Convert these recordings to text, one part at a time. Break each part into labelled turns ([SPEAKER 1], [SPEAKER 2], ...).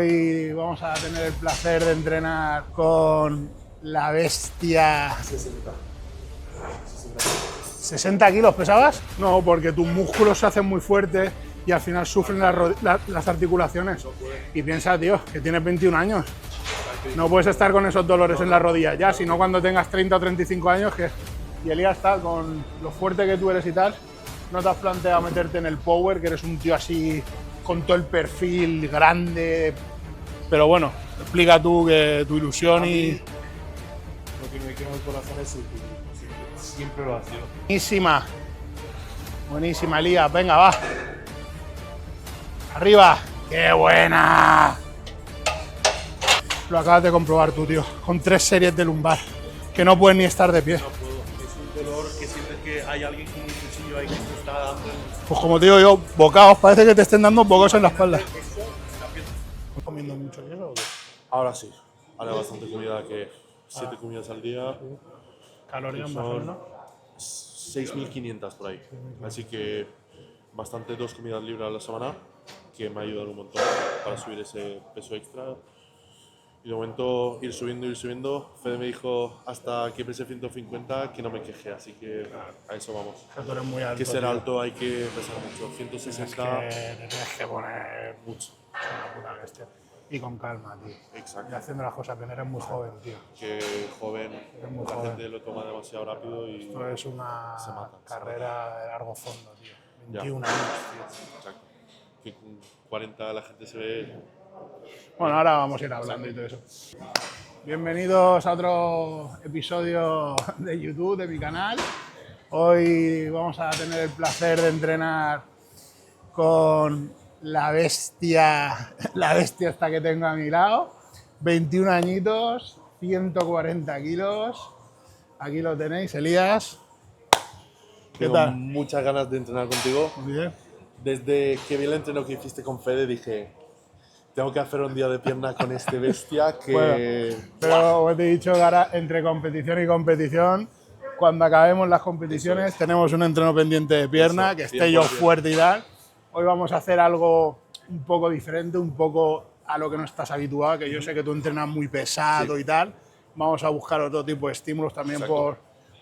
[SPEAKER 1] Hoy vamos a tener el placer de entrenar con la bestia. 60 kilos pesabas. No, porque tus músculos se hacen muy fuertes y al final sufren las articulaciones. Y piensa, tío, que tienes 21 años. No puedes estar con esos dolores en la rodilla ya, sino cuando tengas 30 o 35 años. Y Elías está con lo fuerte que tú eres y tal. ¿No te has planteado meterte en el power, que eres un tío así con todo el perfil grande? Pero bueno, explica tú que tu ilusión y...
[SPEAKER 2] Lo que me quema el corazón es el público, siempre lo ha sido.
[SPEAKER 1] Buenísima. Buenísima, Elías. Venga, va. Arriba. ¡Qué buena! Lo acabas de comprobar tú, tío. Con 3 series de lumbar. Que no puedes ni estar de pie.
[SPEAKER 2] No puedo. Es un dolor que sientes que hay alguien con un cuchillo ahí que te está dando.
[SPEAKER 1] Pues como te digo yo, bocados. Parece que te estén dando bocados en la espalda. ¿Estás comiendo mucho hielo o qué?
[SPEAKER 2] Ahora sí. Ahora bastante comida, que 7 comidas al día.
[SPEAKER 1] Calorías más o
[SPEAKER 2] Son
[SPEAKER 1] menos.
[SPEAKER 2] 6.500 por ahí. Así que bastante 2 comidas libres a la semana, que me ayudan un montón para subir ese peso extra. Y de momento ir subiendo. Fede me dijo hasta que pese 150 que no me queje, así que a eso vamos.
[SPEAKER 1] Que tú eres muy alto.
[SPEAKER 2] Que ser
[SPEAKER 1] tío.
[SPEAKER 2] alto hay que pesar mucho. 160
[SPEAKER 1] Que te tienes que poner
[SPEAKER 2] mucho.
[SPEAKER 1] una puta bestia. Y con calma, tío.
[SPEAKER 2] Exacto.
[SPEAKER 1] Y haciendo las cosas bien, eres muy joven, tío.
[SPEAKER 2] Que joven,
[SPEAKER 1] muy
[SPEAKER 2] la
[SPEAKER 1] joven.
[SPEAKER 2] gente lo toma demasiado rápido y
[SPEAKER 1] Esto es una
[SPEAKER 2] se mata.
[SPEAKER 1] carrera de largo fondo, tío.
[SPEAKER 2] Ya.
[SPEAKER 1] 21 años, tío.
[SPEAKER 2] Exacto. Que con 40 la gente se ve.
[SPEAKER 1] Bueno, ahora vamos a ir hablando y todo eso. Bienvenidos a otro episodio de YouTube, de mi canal. Hoy vamos a tener el placer de entrenar con la bestia esta que tengo a mi lado. 21 añitos, 140 kilos. Aquí lo tenéis, Elías. ¿Qué
[SPEAKER 2] Tengo
[SPEAKER 1] tal?
[SPEAKER 2] muchas ganas de entrenar contigo.
[SPEAKER 1] Muy bien.
[SPEAKER 2] Desde que vi el entreno que hiciste con Fede dije, tengo que hacer un día de pierna con este bestia que...
[SPEAKER 1] Bueno, pero como te he dicho, ahora entre competición y competición, cuando acabemos las competiciones, tenemos un entreno pendiente de pierna,
[SPEAKER 2] Eso,
[SPEAKER 1] que esté yo
[SPEAKER 2] 100%.
[SPEAKER 1] fuerte y tal. Hoy vamos a hacer algo un poco diferente, un poco a lo que no estás habituado, que yo sé que tú entrenas muy pesado y tal. Vamos a buscar otro tipo de estímulos también.
[SPEAKER 2] Exacto.
[SPEAKER 1] Por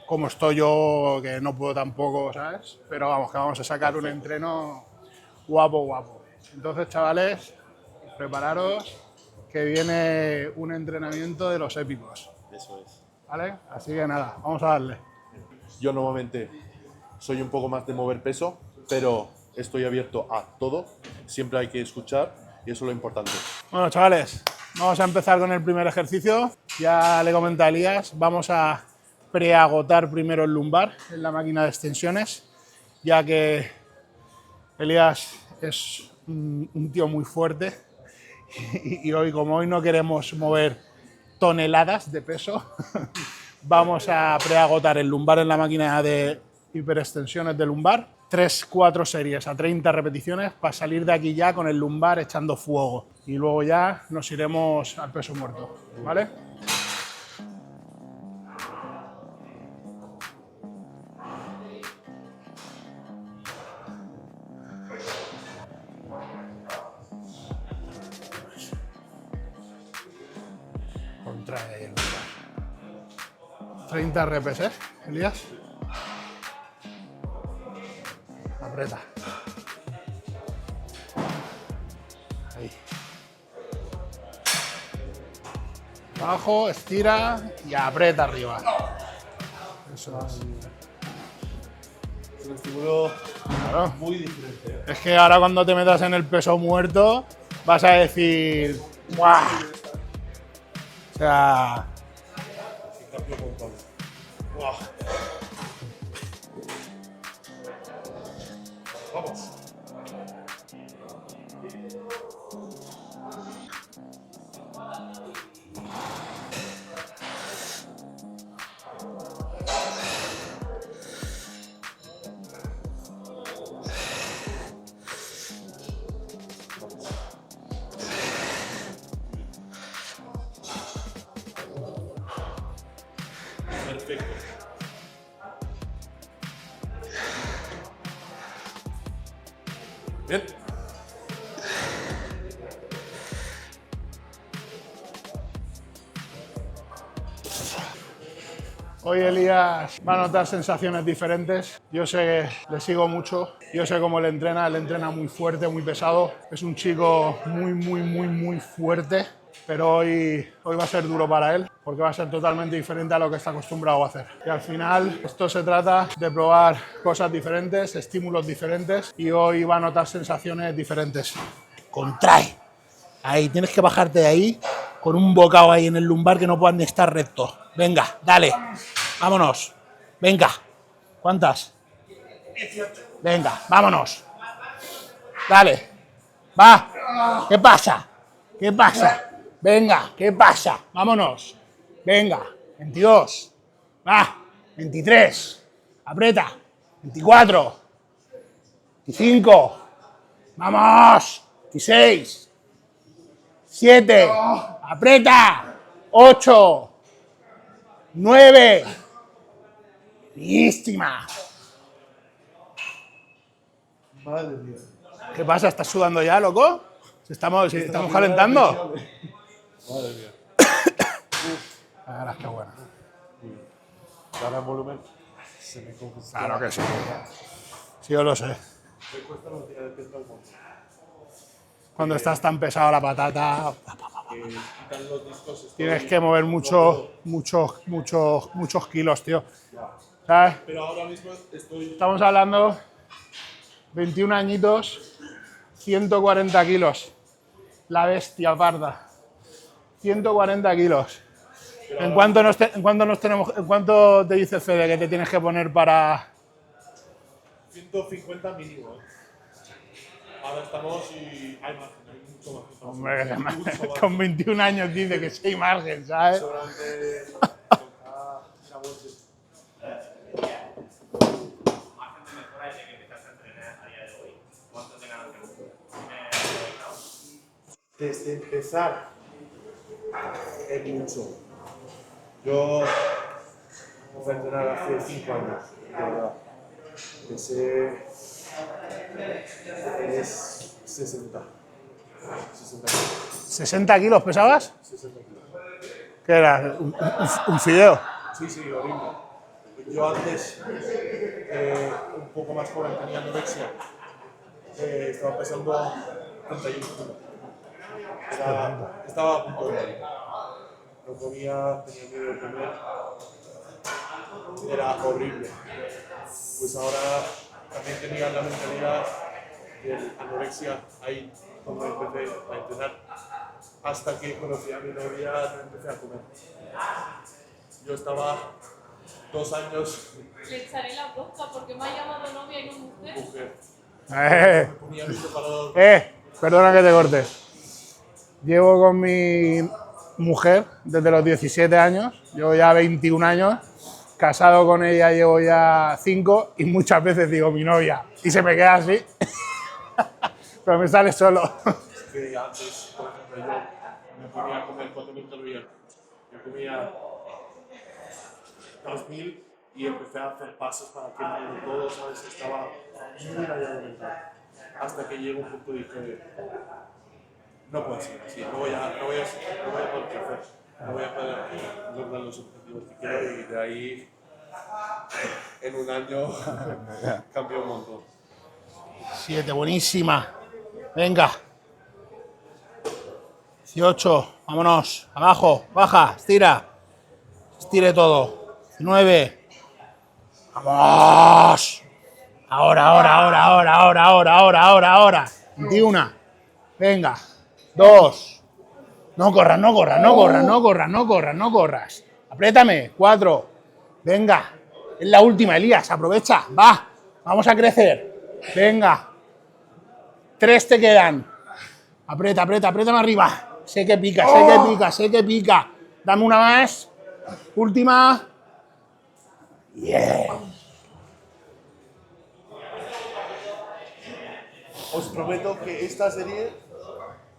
[SPEAKER 1] cómo estoy yo, que no puedo tampoco, ¿sabes? Pero vamos, que vamos a sacar un entreno guapo. Entonces, chavales, prepararos, que viene un entrenamiento de los épicos,
[SPEAKER 2] Eso es.
[SPEAKER 1] ¿vale? Así que nada, vamos a darle.
[SPEAKER 2] Yo normalmente soy un poco más de mover peso, pero estoy abierto a todo. Siempre hay que escuchar y eso es lo importante.
[SPEAKER 1] Bueno, chavales, vamos a empezar con el primer ejercicio. Ya le comenté a Elías, vamos a preagotar primero el lumbar en la máquina de extensiones, ya que Elías es un tío muy fuerte y hoy, como hoy no queremos mover toneladas de peso, vamos a preagotar el lumbar en la máquina de hiperextensiones de lumbar. 3-4 series a 30 repeticiones para salir de aquí ya con el lumbar echando fuego. Y luego ya nos iremos al peso muerto, ¿vale? Contrae el lumbar. 30 repes, ¿eh, Elías? Aprieta. Ahí. Abajo, estira y aprieta arriba. Eso es.
[SPEAKER 2] Es un estímulo
[SPEAKER 1] Claro.
[SPEAKER 2] muy diferente.
[SPEAKER 1] Es que ahora cuando te metas en el peso muerto vas a decir ¡buah! O sea,
[SPEAKER 2] Cambio con todo.
[SPEAKER 1] ¡buah!
[SPEAKER 2] Vamos. Perfecto. Bien.
[SPEAKER 1] Hoy Elías va a notar sensaciones diferentes. Yo sé, le sigo mucho. Yo sé cómo él entrena muy fuerte, muy pesado. Es un chico muy fuerte. Pero hoy va a ser duro para él, porque va a ser totalmente diferente a lo que está acostumbrado a hacer. Y al final, esto se trata de probar cosas diferentes, estímulos diferentes, y hoy va a notar sensaciones diferentes. Contrae. Ahí, tienes que bajarte de ahí con un bocado ahí en el lumbar que no puedas ni estar recto. Venga, dale. Vámonos. Venga. ¿Cuántas? 18. Venga, vámonos. Dale. Va. ¿Qué pasa? ¿Qué pasa? Venga, ¿qué pasa? Vámonos. Venga. 22. Va. 23. Aprieta. 24. 25. Vamos. 26. 7. Aprieta. 8. 9. Buenísima.
[SPEAKER 2] Madre mía.
[SPEAKER 1] ¿Qué pasa? ¿Estás sudando ya, loco? ¿Estamos calentando?
[SPEAKER 2] Madre mía.
[SPEAKER 1] La verdad es que bueno.
[SPEAKER 2] Ahora en volumen se me confunde.
[SPEAKER 1] Claro que sí. Sí, yo lo sé.
[SPEAKER 2] Me cuesta los días de pesca un montón.
[SPEAKER 1] Cuando estás tan pesado la patata,
[SPEAKER 2] Quitan los discos.
[SPEAKER 1] tienes que mover muchos kilos, tío. ¿Sabes?
[SPEAKER 2] Pero ahora mismo estoy.
[SPEAKER 1] Estamos hablando 21 añitos, 140 kilos. La bestia parda. 140 kilos. ¿En cuánto te dice Fede que te tienes que poner para...?
[SPEAKER 2] 150 mínimo. Ahora estamos y hay margen, hay mucho margen.
[SPEAKER 1] Hombre,
[SPEAKER 2] Mucho margen.
[SPEAKER 1] con 21 años dice que sí hay margen, ¿sabes?
[SPEAKER 2] Seguramente la bolsa. Desde empezar es mucho. Yo empecé a entrenar hace 5 años, de verdad. Empecé es 60. 60 kilos.
[SPEAKER 1] 60 kilos pesabas.
[SPEAKER 2] 60 kilos.
[SPEAKER 1] ¿Qué era? ¿Un fideo?
[SPEAKER 2] Sí, sí, horrible. Yo antes, un poco más joven, tenía anorexia. Estaba pesando 31 kilos. Estaba a punto de morir. No comía, tenía miedo de comer. Era horrible. Pues ahora también tenía la mentalidad de anorexia ahí cuando empecé a entrenar. Hasta que conocí a mi novia, empecé a comer. Yo estaba 2 años
[SPEAKER 3] Le echaré la bronca porque me ha llamado novia y no mujer.
[SPEAKER 2] mujer.
[SPEAKER 1] Eh,
[SPEAKER 2] Ponía mi separador.
[SPEAKER 1] perdona que te corte. Llevo con mi mujer desde los 17 años, llevo ya 21 años, casado con ella llevo ya 5 y muchas veces digo mi novia y se me queda así, pero me sale solo.
[SPEAKER 2] Que antes, por ejemplo, yo me ponía a comer 4.000 calorías. Yo comía 2.000 y empecé a hacer pasos para quemarlo todo, ¿sabes? Estaba muy rayado mental. Hasta que llegó un punto y dije, no puedo seguir así, no voy a poder crecer, no voy a poder lograr los objetivos que quiero y de ahí, en un año, cambió un montón.
[SPEAKER 1] 7, buenísima. Venga. 18, vámonos. Abajo, baja, estira. Estire todo. 19. Vamos. Ahora. 21. Venga. 2. No corras. Apriétame. 4. Venga. Es la última, Elías. Aprovecha. Va. Vamos a crecer. Venga. 3 te quedan. Apriétame arriba. Sé que pica. Dame una más. Última. Yeah.
[SPEAKER 2] Os prometo que esta serie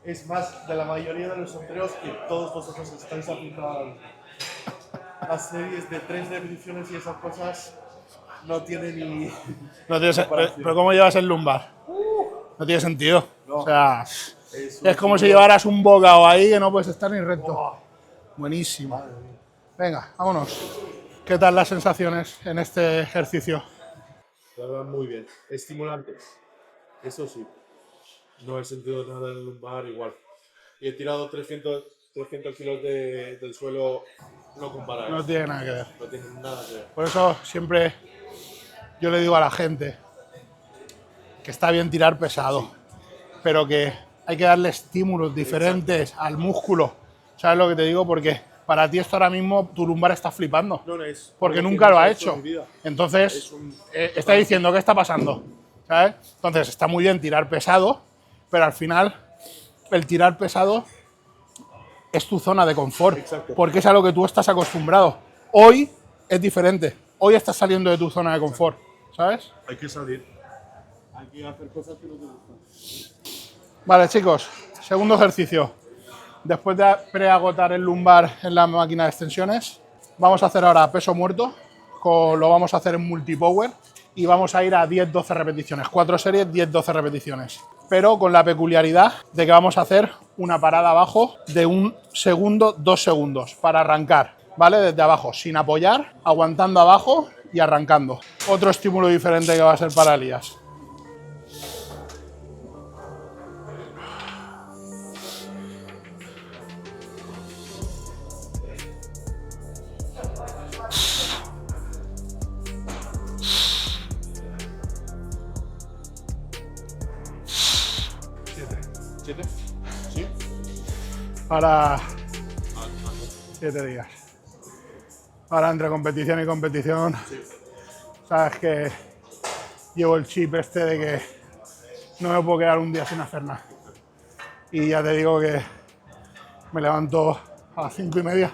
[SPEAKER 2] es más de la mayoría de los entrenos que todos vosotros estáis aplicando. Las series de 3 repeticiones y esas cosas no tienen ni...
[SPEAKER 1] No tiene pero ¿cómo llevas el lumbar? No tiene sentido.
[SPEAKER 2] No.
[SPEAKER 1] O sea, es como si llevaras un bocado ahí que no puedes estar ni recto. Buenísimo. Venga, vámonos. ¿Qué tal las sensaciones en este ejercicio?
[SPEAKER 2] La verdad, muy bien. Estimulante. Eso sí. No he sentido nada en el lumbar igual. Y he tirado 300 kilos del suelo, no compara,
[SPEAKER 1] No tiene nada que ver.
[SPEAKER 2] No tiene nada que ver.
[SPEAKER 1] Por eso siempre yo le digo a la gente que está bien tirar pesado, pero que hay que darle estímulos diferentes al músculo. ¿Sabes lo que te digo? Porque para ti esto ahora mismo, tu lumbar está flipando.
[SPEAKER 2] No es.
[SPEAKER 1] Porque
[SPEAKER 2] algo que
[SPEAKER 1] nunca lo
[SPEAKER 2] nunca
[SPEAKER 1] ha
[SPEAKER 2] he hecho
[SPEAKER 1] hecho.
[SPEAKER 2] en mi vida.
[SPEAKER 1] Entonces, está diciendo, ¿qué está pasando? ¿Sabes? Entonces, está muy bien tirar pesado, pero al final, el tirar pesado es tu zona de confort.
[SPEAKER 2] Exacto.
[SPEAKER 1] Porque es a lo que tú estás acostumbrado. Hoy es diferente. Hoy estás saliendo de tu zona de confort. ¿Sabes?
[SPEAKER 2] Hay que salir. Hay que hacer cosas que no te gustan.
[SPEAKER 1] Vale, chicos. Segundo ejercicio. Después de preagotar el lumbar en la máquina de extensiones, vamos a hacer ahora peso muerto. Lo vamos a hacer en multipower y vamos a ir a 10-12 repeticiones. 4 series, 10-12 repeticiones. Pero con la peculiaridad de que vamos a hacer una parada abajo de 1 segundo, 2 segundos para arrancar, ¿vale? Desde abajo, sin apoyar, aguantando abajo y arrancando. Otro estímulo diferente que va a ser para Elías.
[SPEAKER 2] ¿7? ¿Sí?
[SPEAKER 1] Para 7 días. Ahora entre competición y competición, sabes que llevo el chip este de que no me puedo quedar un día sin hacer nada. Y ya te digo que me levanto a las 5:30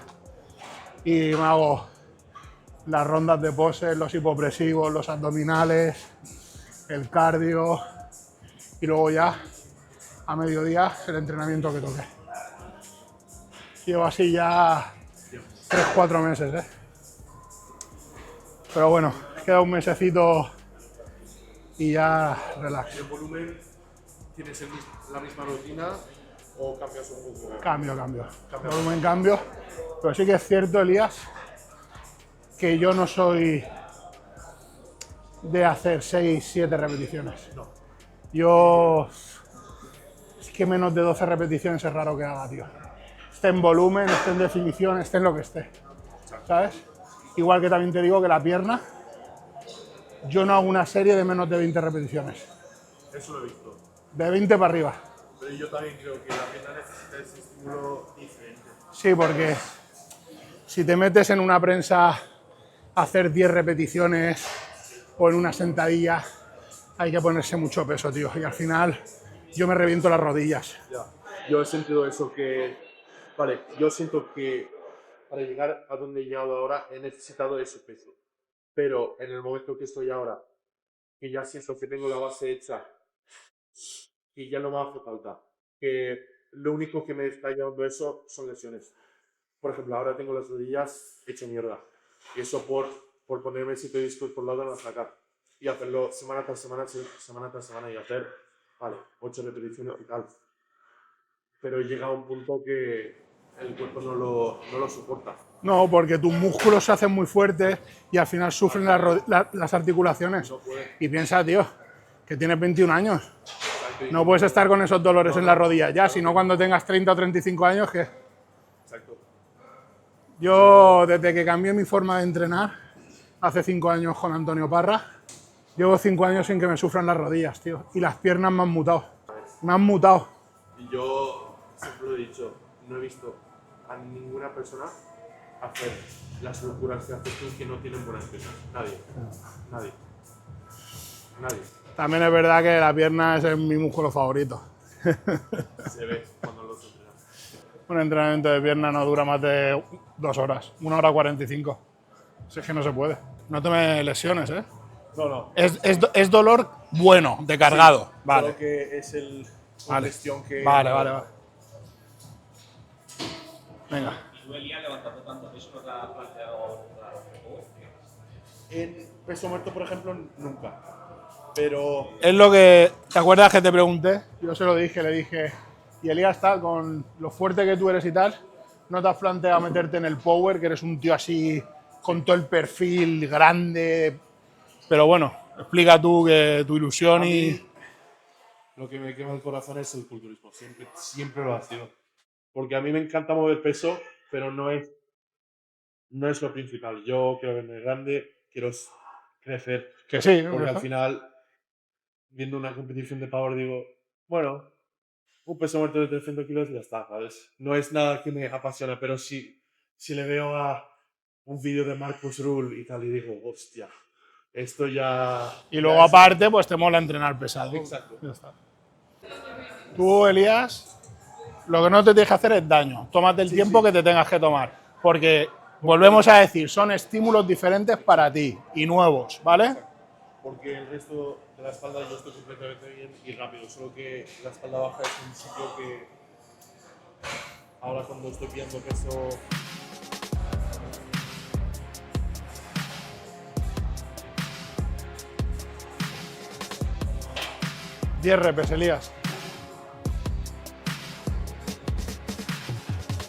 [SPEAKER 1] y me hago las rondas de poses, los hipopresivos, los abdominales, el cardio y luego ya a mediodía el entrenamiento que toque. Llevo así ya 3-4 meses, ¿eh? Pero bueno, queda un mesecito y ya relax.
[SPEAKER 2] ¿En volumen tienes la misma rutina o cambias un poco?
[SPEAKER 1] Cambio. Volumen cambio. Pero sí que es cierto, Elías, que yo no soy de hacer 6-7 repeticiones.
[SPEAKER 2] No.
[SPEAKER 1] Yo... Es que menos de 12 repeticiones es raro que haga, tío. Esté en volumen, esté en definición, esté en lo que esté. ¿Sabes? Igual que también te digo que la pierna, yo no hago una serie de menos de 20 repeticiones.
[SPEAKER 2] Eso lo he visto.
[SPEAKER 1] De 20 para arriba.
[SPEAKER 2] Pero yo también creo que la pierna necesita ese estímulo diferente.
[SPEAKER 1] Sí, porque si te metes en una prensa a hacer 10 repeticiones o en una sentadilla, hay que ponerse mucho peso, tío. Y al final yo me reviento las rodillas.
[SPEAKER 2] Ya. Yo he sentido eso que... Vale, yo siento que para llegar a donde he llegado ahora he necesitado ese peso. Pero en el momento que estoy ahora, que ya siento que tengo la base hecha, y ya no me hace falta, que lo único que me está llevando eso son lesiones. Por ejemplo, ahora tengo las rodillas hecho mierda. Y eso por ponerme 7 discos por lado a sacar. Y hacerlo semana tras semana y hacer, vale, 8 repeticiones y tal. Pero he llegado a un punto que el cuerpo no lo soporta.
[SPEAKER 1] No, porque tus músculos se hacen muy fuertes y al final sufren las articulaciones.
[SPEAKER 2] No puede.
[SPEAKER 1] Y piensa, tío, que tienes 21 años. No puedes estar con esos dolores en la rodilla ya, sino cuando tengas 30 o 35 años, que...
[SPEAKER 2] Exacto.
[SPEAKER 1] Yo, desde que cambié mi forma de entrenar, hace 5 años con Antonio Parra, llevo 5 años sin que me sufran las rodillas, tío. Y las piernas me han mutado. Me han mutado.
[SPEAKER 2] Y yo siempre lo he dicho, no he visto a ninguna persona hacer las locuras que haces tú que no tienen buenas piernas. Nadie.
[SPEAKER 1] También es verdad que la pierna es mi músculo favorito.
[SPEAKER 2] Se ve cuando los entrenas.
[SPEAKER 1] Un entrenamiento de pierna no dura más de 2 horas, 1 hora 45. Si es que no se puede. No te me lesiones, ¿eh?
[SPEAKER 2] No.
[SPEAKER 1] Es dolor bueno, de cargado.
[SPEAKER 2] Sí,
[SPEAKER 1] vale.
[SPEAKER 2] creo que es el gestión que...
[SPEAKER 1] Vale. Venga.
[SPEAKER 4] ¿Tú, Elías, levantando tanto peso no te has planteado
[SPEAKER 2] En peso muerto, por ejemplo, nunca. Pero...
[SPEAKER 1] Es lo que... ¿Te acuerdas que te pregunté? Yo se lo dije, le dije... Y Elías, tal, con lo fuerte que tú eres y tal, ¿no te has planteado meterte en el power, que eres un tío así con todo el perfil grande. Pero bueno, explica tú que tu ilusión y...
[SPEAKER 2] Lo que me quema el corazón es el culturismo, siempre lo ha sido. Porque a mí me encanta mover peso, pero no es lo principal. Yo quiero verme grande, quiero crecer,
[SPEAKER 1] Que sí, ¿no?
[SPEAKER 2] porque al final, viendo una competición de power, digo, bueno, un peso muerto de 300 kilos y ya está, ¿sabes? No es nada que me apasiona, pero si le veo a un vídeo de Marcus Ruhl y tal, y digo, hostia, esto ya...
[SPEAKER 1] Y luego aparte, pues te mola entrenar pesado.
[SPEAKER 2] Exacto.
[SPEAKER 1] Ya está. Tú, Elías, lo que no te tienes que hacer es daño. Tómate el tiempo que te tengas que tomar. Porque, volvemos a decir, son estímulos diferentes para ti y nuevos, ¿vale?
[SPEAKER 2] Porque el resto de la espalda yo estoy completamente bien y rápido, solo que la espalda baja es un sitio que ahora cuando estoy pillando peso...
[SPEAKER 1] ...10 repes, Elías.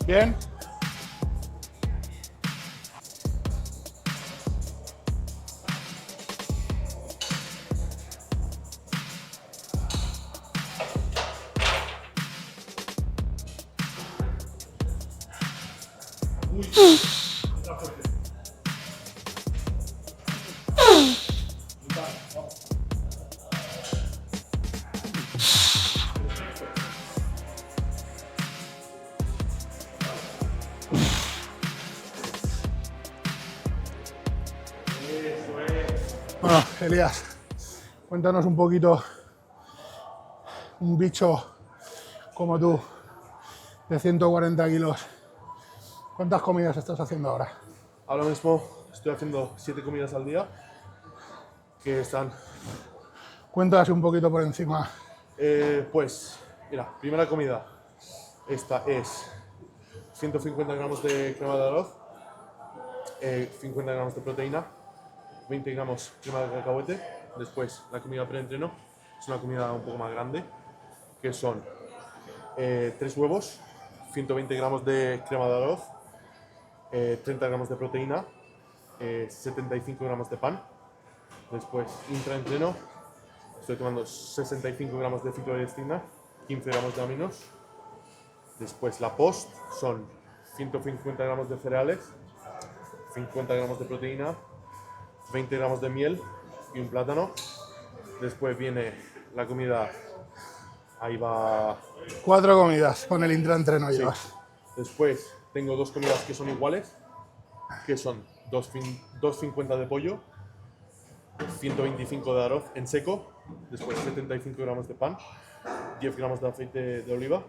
[SPEAKER 1] Bien. Bueno, Elías, cuéntanos un poquito, un bicho como tú, de 140 kilos, ¿cuántas comidas estás haciendo ahora?
[SPEAKER 2] Ahora mismo estoy haciendo 7 comidas al día, que están...
[SPEAKER 1] Cuéntanos un poquito por encima.
[SPEAKER 2] Pues, mira, primera comida, esta es 150 gramos de crema de arroz, 50 gramos de proteína, 20 gramos crema de cacahuete. Después, la comida preentreno es una comida un poco más grande, que son 3 huevos, 120 gramos de crema de arroz, 30 gramos de proteína, 75 gramos de pan. Después, intraentreno, estoy tomando 65 gramos de ciclodestina, 15 gramos de aminos. Después, la post son 150 gramos de cereales, 50 gramos de proteína, 20 gramos de miel y un plátano. Después viene la comida, ahí va...
[SPEAKER 1] 4 comidas con el intraentreno
[SPEAKER 2] Sí.
[SPEAKER 1] llevas.
[SPEAKER 2] Después tengo 2 comidas que son iguales, que son 250 de pollo, 125 de arroz en seco, después 75 gramos de pan, 10 gramos de aceite de oliva.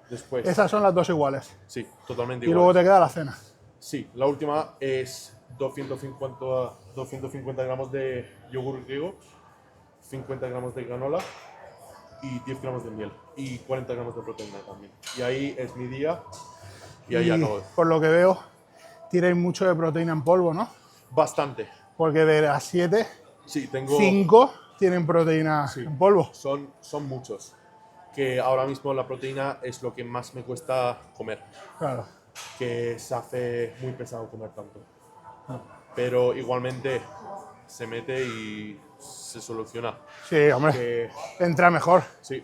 [SPEAKER 2] Después,
[SPEAKER 1] Esas son las 2 iguales.
[SPEAKER 2] sí, totalmente
[SPEAKER 1] Y
[SPEAKER 2] igual.
[SPEAKER 1] luego te queda la cena.
[SPEAKER 2] Sí, la última es 250 gramos de yogur griego, 50 gramos de granola y 10 gramos de miel y 40 gramos de proteína también. Y ahí es mi día y ahí acabo.
[SPEAKER 1] Por lo que veo, tiráis mucho de proteína en polvo, ¿no?
[SPEAKER 2] Bastante.
[SPEAKER 1] Porque de las 7,
[SPEAKER 2] Sí, tengo...
[SPEAKER 1] 5 tienen proteína
[SPEAKER 2] Sí.
[SPEAKER 1] en polvo.
[SPEAKER 2] Son muchos. Que ahora mismo la proteína es lo que más me cuesta comer.
[SPEAKER 1] Claro.
[SPEAKER 2] Que se hace muy pesado comer tanto. Pero igualmente se mete y se soluciona.
[SPEAKER 1] Sí, hombre,
[SPEAKER 2] Que,
[SPEAKER 1] entra mejor.
[SPEAKER 2] sí,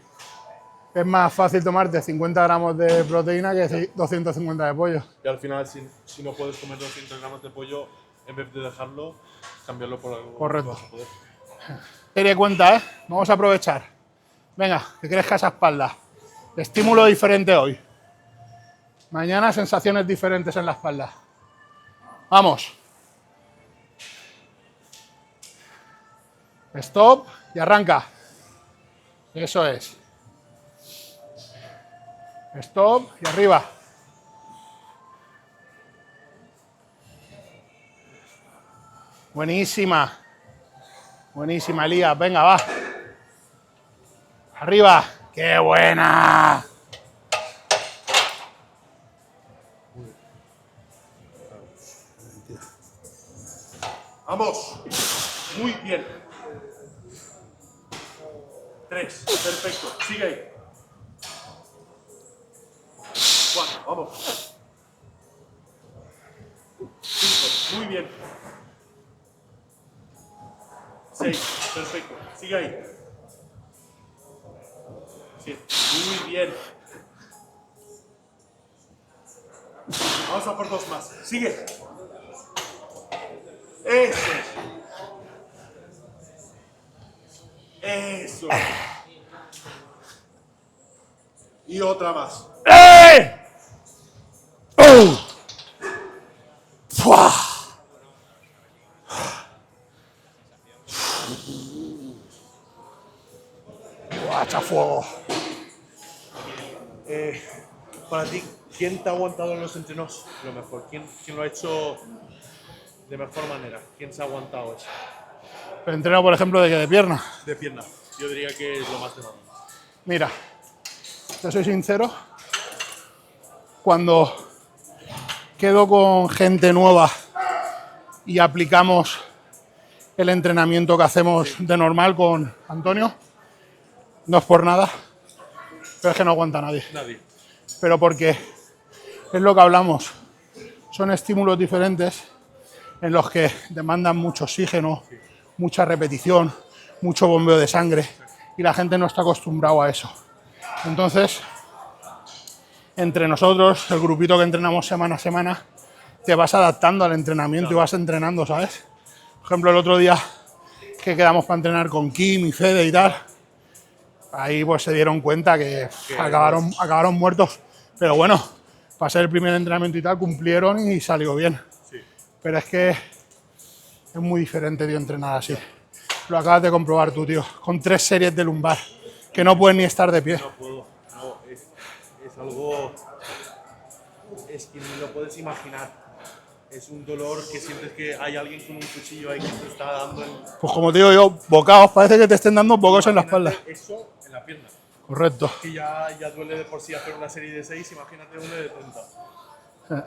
[SPEAKER 1] Es más fácil tomarte 50 gramos de proteína que 250 de pollo.
[SPEAKER 2] y al final si no puedes comer 200 gramos de pollo, en vez de dejarlo, cambiarlo por algo
[SPEAKER 1] Correcto.
[SPEAKER 2] que vas a poder.
[SPEAKER 1] Te cuenta, ¿eh? Vamos a aprovechar. Venga, que crezca esa espalda. Estímulo diferente hoy. Mañana sensaciones diferentes en la espalda. Vamos. Stop y arranca. Eso es. Stop y arriba. Buenísima. Buenísima, Elías. Venga, va. Arriba. ¡Qué buena!
[SPEAKER 2] ¡Vamos! Muy bien. 3, perfecto. Sigue ahí. 4, vamos. 5, Muy bien. 6. Perfecto. Sigue ahí. 7. Muy bien. Vamos a por 2 más. Sigue. Eso. Eso. Y otra más.
[SPEAKER 1] ¡Eh! ¡Oh! ¡Fua! ¡Buah, echa fuego!
[SPEAKER 2] Para ti, ¿quién te ha aguantado en los entrenos lo mejor? ¿Quién lo ha hecho de mejor manera? ¿Quién se ha aguantado eso?
[SPEAKER 1] El entreno, por ejemplo, de pierna.
[SPEAKER 2] De pierna. Yo diría que es lo más demandante.
[SPEAKER 1] Mira, te soy sincero, cuando quedo con gente nueva y aplicamos el entrenamiento que hacemos de normal con Antonio, no es por nada, pero es que no aguanta nadie.
[SPEAKER 2] Nadie.
[SPEAKER 1] Pero porque es lo que hablamos, son estímulos diferentes en los que demandan mucho oxígeno, mucha repetición, mucho bombeo de sangre y la gente no está acostumbrado a eso. Entonces, entre nosotros, el grupito que entrenamos semana a semana, te vas adaptando al entrenamiento y vas entrenando, ¿sabes? Por ejemplo, el otro día que quedamos para entrenar con Kim y Fede y tal, ahí pues se dieron cuenta que acabaron muertos. Pero bueno, para ser el primer entrenamiento y tal, cumplieron y salió bien.
[SPEAKER 2] Sí.
[SPEAKER 1] Pero es que es muy diferente, tío, entrenar así. Lo acabas de comprobar tú, tío, con 3 series de lumbar, que no puedes ni estar de pie.
[SPEAKER 2] No puedo. No, es algo... Es que ni lo puedes imaginar. Es un dolor que sientes que hay alguien con un cuchillo ahí que te está dando en...
[SPEAKER 1] Pues como te digo yo, bocados, parece que te estén dando bocados en la espalda.
[SPEAKER 2] Eso en la pierna.
[SPEAKER 1] Correcto.
[SPEAKER 2] Que ya duele de por sí hacer una serie de 6, imagínate una de 30.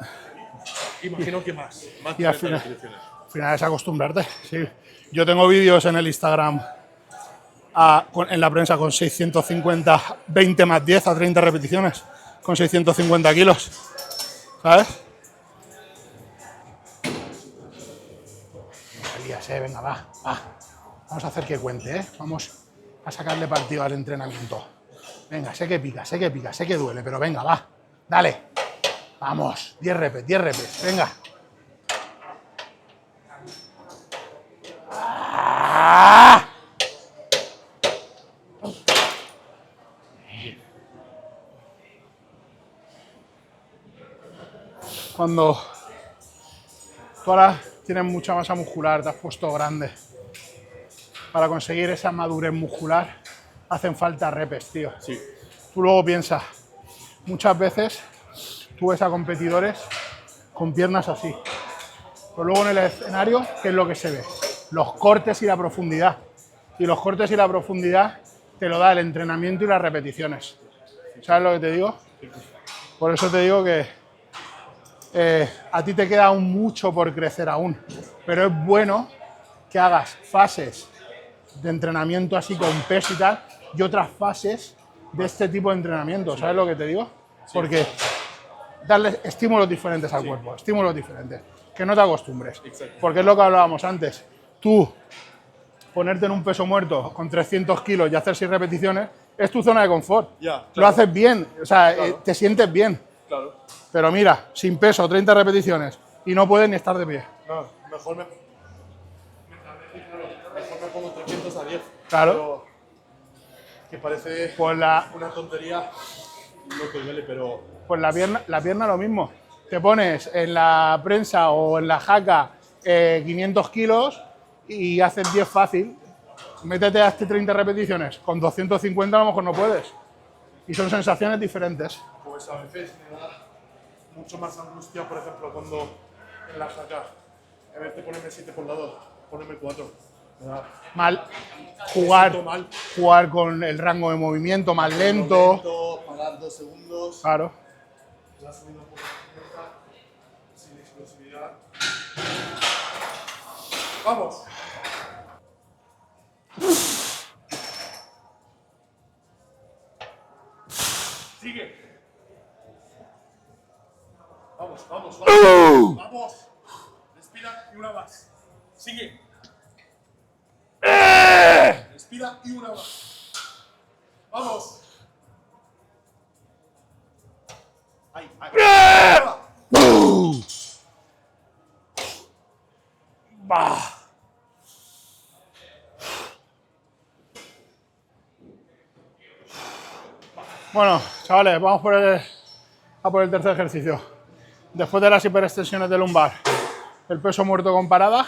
[SPEAKER 2] Imagino que más. Más
[SPEAKER 1] Y
[SPEAKER 2] de
[SPEAKER 1] al
[SPEAKER 2] 30
[SPEAKER 1] final,
[SPEAKER 2] repeticiones.
[SPEAKER 1] al final es acostumbrarte, sí. Yo tengo vídeos en el Instagram en la prensa con 650, 20 más 10 a 30 repeticiones, con 650 kilos, ¿sabes? Elías, venga, va. Vamos a hacer que cuente, ¿eh? Vamos a sacarle partido al entrenamiento. Venga, sé que pica, sé que duele, pero venga, va. Dale. Vamos, 10 repes, venga. Cuando tú ahora tienes mucha masa muscular, te has puesto grande, para conseguir esa madurez muscular hacen falta repes, tío.
[SPEAKER 2] Sí.
[SPEAKER 1] Tú luego piensas, muchas veces tú ves a competidores con piernas así, pero luego en el escenario, ¿qué es lo que se ve? Los cortes y la profundidad. Y los cortes y la profundidad te lo da el entrenamiento y las repeticiones. ¿Sabes lo que te digo? Por eso te digo que a ti te queda aún mucho por crecer aún, pero es bueno que hagas fases de entrenamiento así con peso y tal y otras fases de este tipo de entrenamiento. ¿Sabes lo que te digo? Porque darle estímulos diferentes al cuerpo, estímulos diferentes, que no te acostumbres.
[SPEAKER 2] Exacto.
[SPEAKER 1] Porque es lo que hablábamos antes. Tú ponerte en un peso muerto con 300 kilos y hacer 6 repeticiones es tu zona de confort.
[SPEAKER 2] Ya, claro.
[SPEAKER 1] Lo haces bien, o sea,
[SPEAKER 2] Claro.
[SPEAKER 1] te sientes bien.
[SPEAKER 2] Claro.
[SPEAKER 1] Pero mira, sin peso, 30 repeticiones y no puedes ni estar de pie.
[SPEAKER 2] No, mejor me pongo 300 a 10.
[SPEAKER 1] Claro.
[SPEAKER 2] Pero que parece
[SPEAKER 1] Pues
[SPEAKER 2] una tontería lo que duele, pero
[SPEAKER 1] la pierna lo mismo. Te pones en la prensa o en la jaca 500 kilos y haces 10 fácil. Métete a este 30 repeticiones. Con 250 a lo mejor no puedes. Y son sensaciones diferentes.
[SPEAKER 2] pues a veces me da mucho más angustia, por ejemplo, cuando en la jaca, en vez de ponerme 7 por lado, ponerme 4. Me da
[SPEAKER 1] Mal
[SPEAKER 2] me siento mal.
[SPEAKER 1] jugar con el rango de movimiento más lento.
[SPEAKER 2] Lento, parar 2 segundos.
[SPEAKER 1] Claro.
[SPEAKER 2] La subida por la puerta, sin explosividad. ¡Vamos! Sigue. Vamos, vamos, vamos. Vamos.
[SPEAKER 5] Respira y una más. Sigue. Respira y una más. Vamos. Ahí, ahí.
[SPEAKER 1] Bah. Bueno, chavales, vamos a por el tercer ejercicio. Después de las hiperextensiones de lumbar, el peso muerto con parada,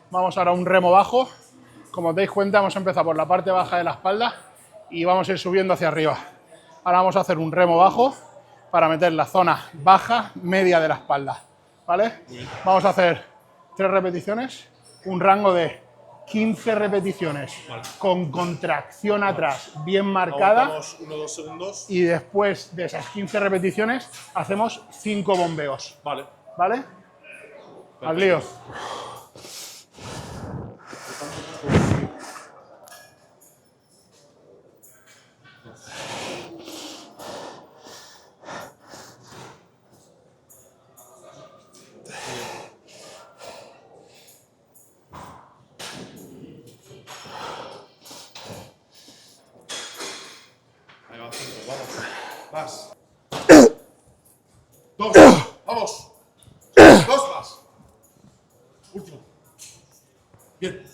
[SPEAKER 1] vamos ahora a un remo bajo. Como os dais cuenta, hemos empezado por la parte baja de la espalda y vamos a ir subiendo hacia arriba. Ahora vamos a hacer un remo bajo para meter la zona baja, media de la espalda, ¿vale? Vamos a hacer 3 repeticiones, un rango de 15 repeticiones con contracción atrás bien marcada.
[SPEAKER 5] Aguantamos 1-2 segundos.
[SPEAKER 1] Y después de esas 15 repeticiones hacemos 5 bombeos.
[SPEAKER 5] Vale.
[SPEAKER 1] ¿Vale? Al lío.
[SPEAKER 5] Ahí va, 5, vamos. Más. 2, vamos. 2 más. Último. Bien.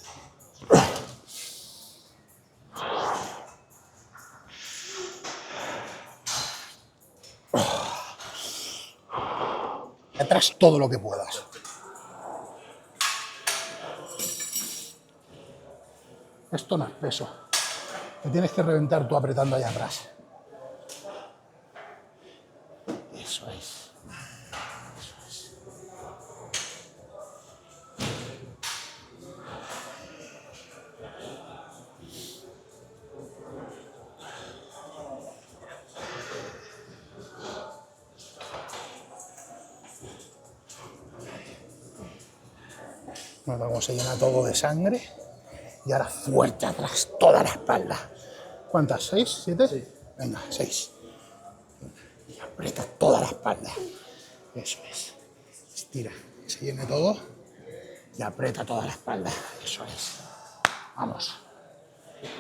[SPEAKER 1] Atrás todo lo que puedas. Esto no es peso. Te tienes que reventar tú apretando allá atrás. Eso es. Eso es. Bueno, como se llena todo de sangre. Y ahora fuerte atrás, toda la espalda. ¿Cuántas? ¿6? ¿7? Sí. Venga, 6. Y aprieta toda la espalda. Eso es. Estira, que se llene todo. Y aprieta toda la espalda. Eso es. Vamos.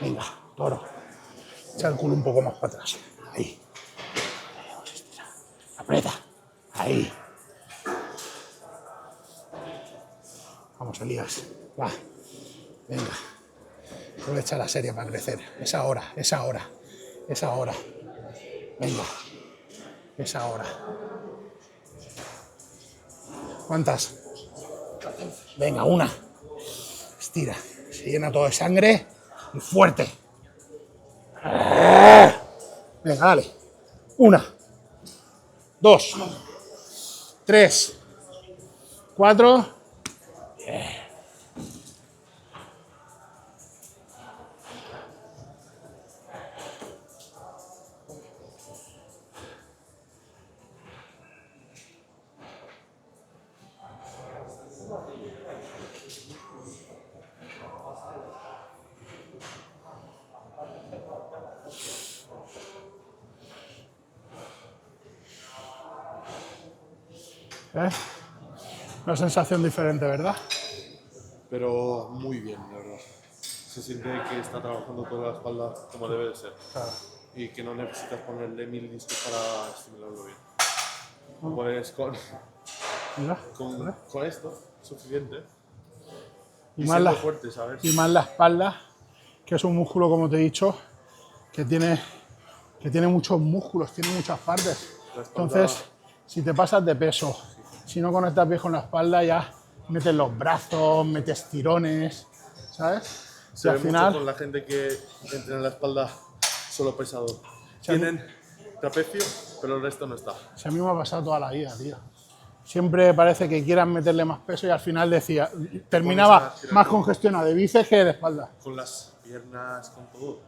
[SPEAKER 1] Venga, toro. Echa el culo un poco más para atrás. Ahí. Vamos a estirar. Aprieta. Ahí. Vamos, Elías. Va. Venga. Aprovecha la serie para crecer. Es ahora, es ahora, es ahora. Venga, es ahora. ¿Cuántas? Venga, una. Estira. Se llena todo de sangre y fuerte. Venga, dale. 1, 2, 3, 4. Una sensación diferente, ¿verdad?
[SPEAKER 2] Pero muy bien, la verdad. Se siente que está trabajando toda la espalda como debe de ser.
[SPEAKER 1] Claro.
[SPEAKER 2] Y que no necesitas ponerle 1000 discos para estimularlo bien. Pues
[SPEAKER 1] Mira,
[SPEAKER 2] con esto es suficiente.
[SPEAKER 1] Y
[SPEAKER 2] Y
[SPEAKER 1] más
[SPEAKER 2] siendo
[SPEAKER 1] la-
[SPEAKER 2] fuerte, ¿sabes?
[SPEAKER 1] y más la espalda, que es un músculo, como te he dicho, que tiene muchos músculos, tiene muchas partes.
[SPEAKER 2] La espalda-
[SPEAKER 1] Entonces, si te pasas de peso, si no conectas bien con la espalda, ya metes los brazos, metes tirones, ¿sabes?
[SPEAKER 2] Se
[SPEAKER 1] Y
[SPEAKER 2] ve
[SPEAKER 1] al final,
[SPEAKER 2] mucho con la gente que entrena la espalda solo pesado. Tienen trapecio, pero el resto no está.
[SPEAKER 1] si a mí me ha pasado toda la vida, tío. Siempre parece que quieran meterle más peso y al final terminaba
[SPEAKER 2] Pones a
[SPEAKER 1] más congestionado de bíceps que de espalda.
[SPEAKER 2] Con las piernas, con todo.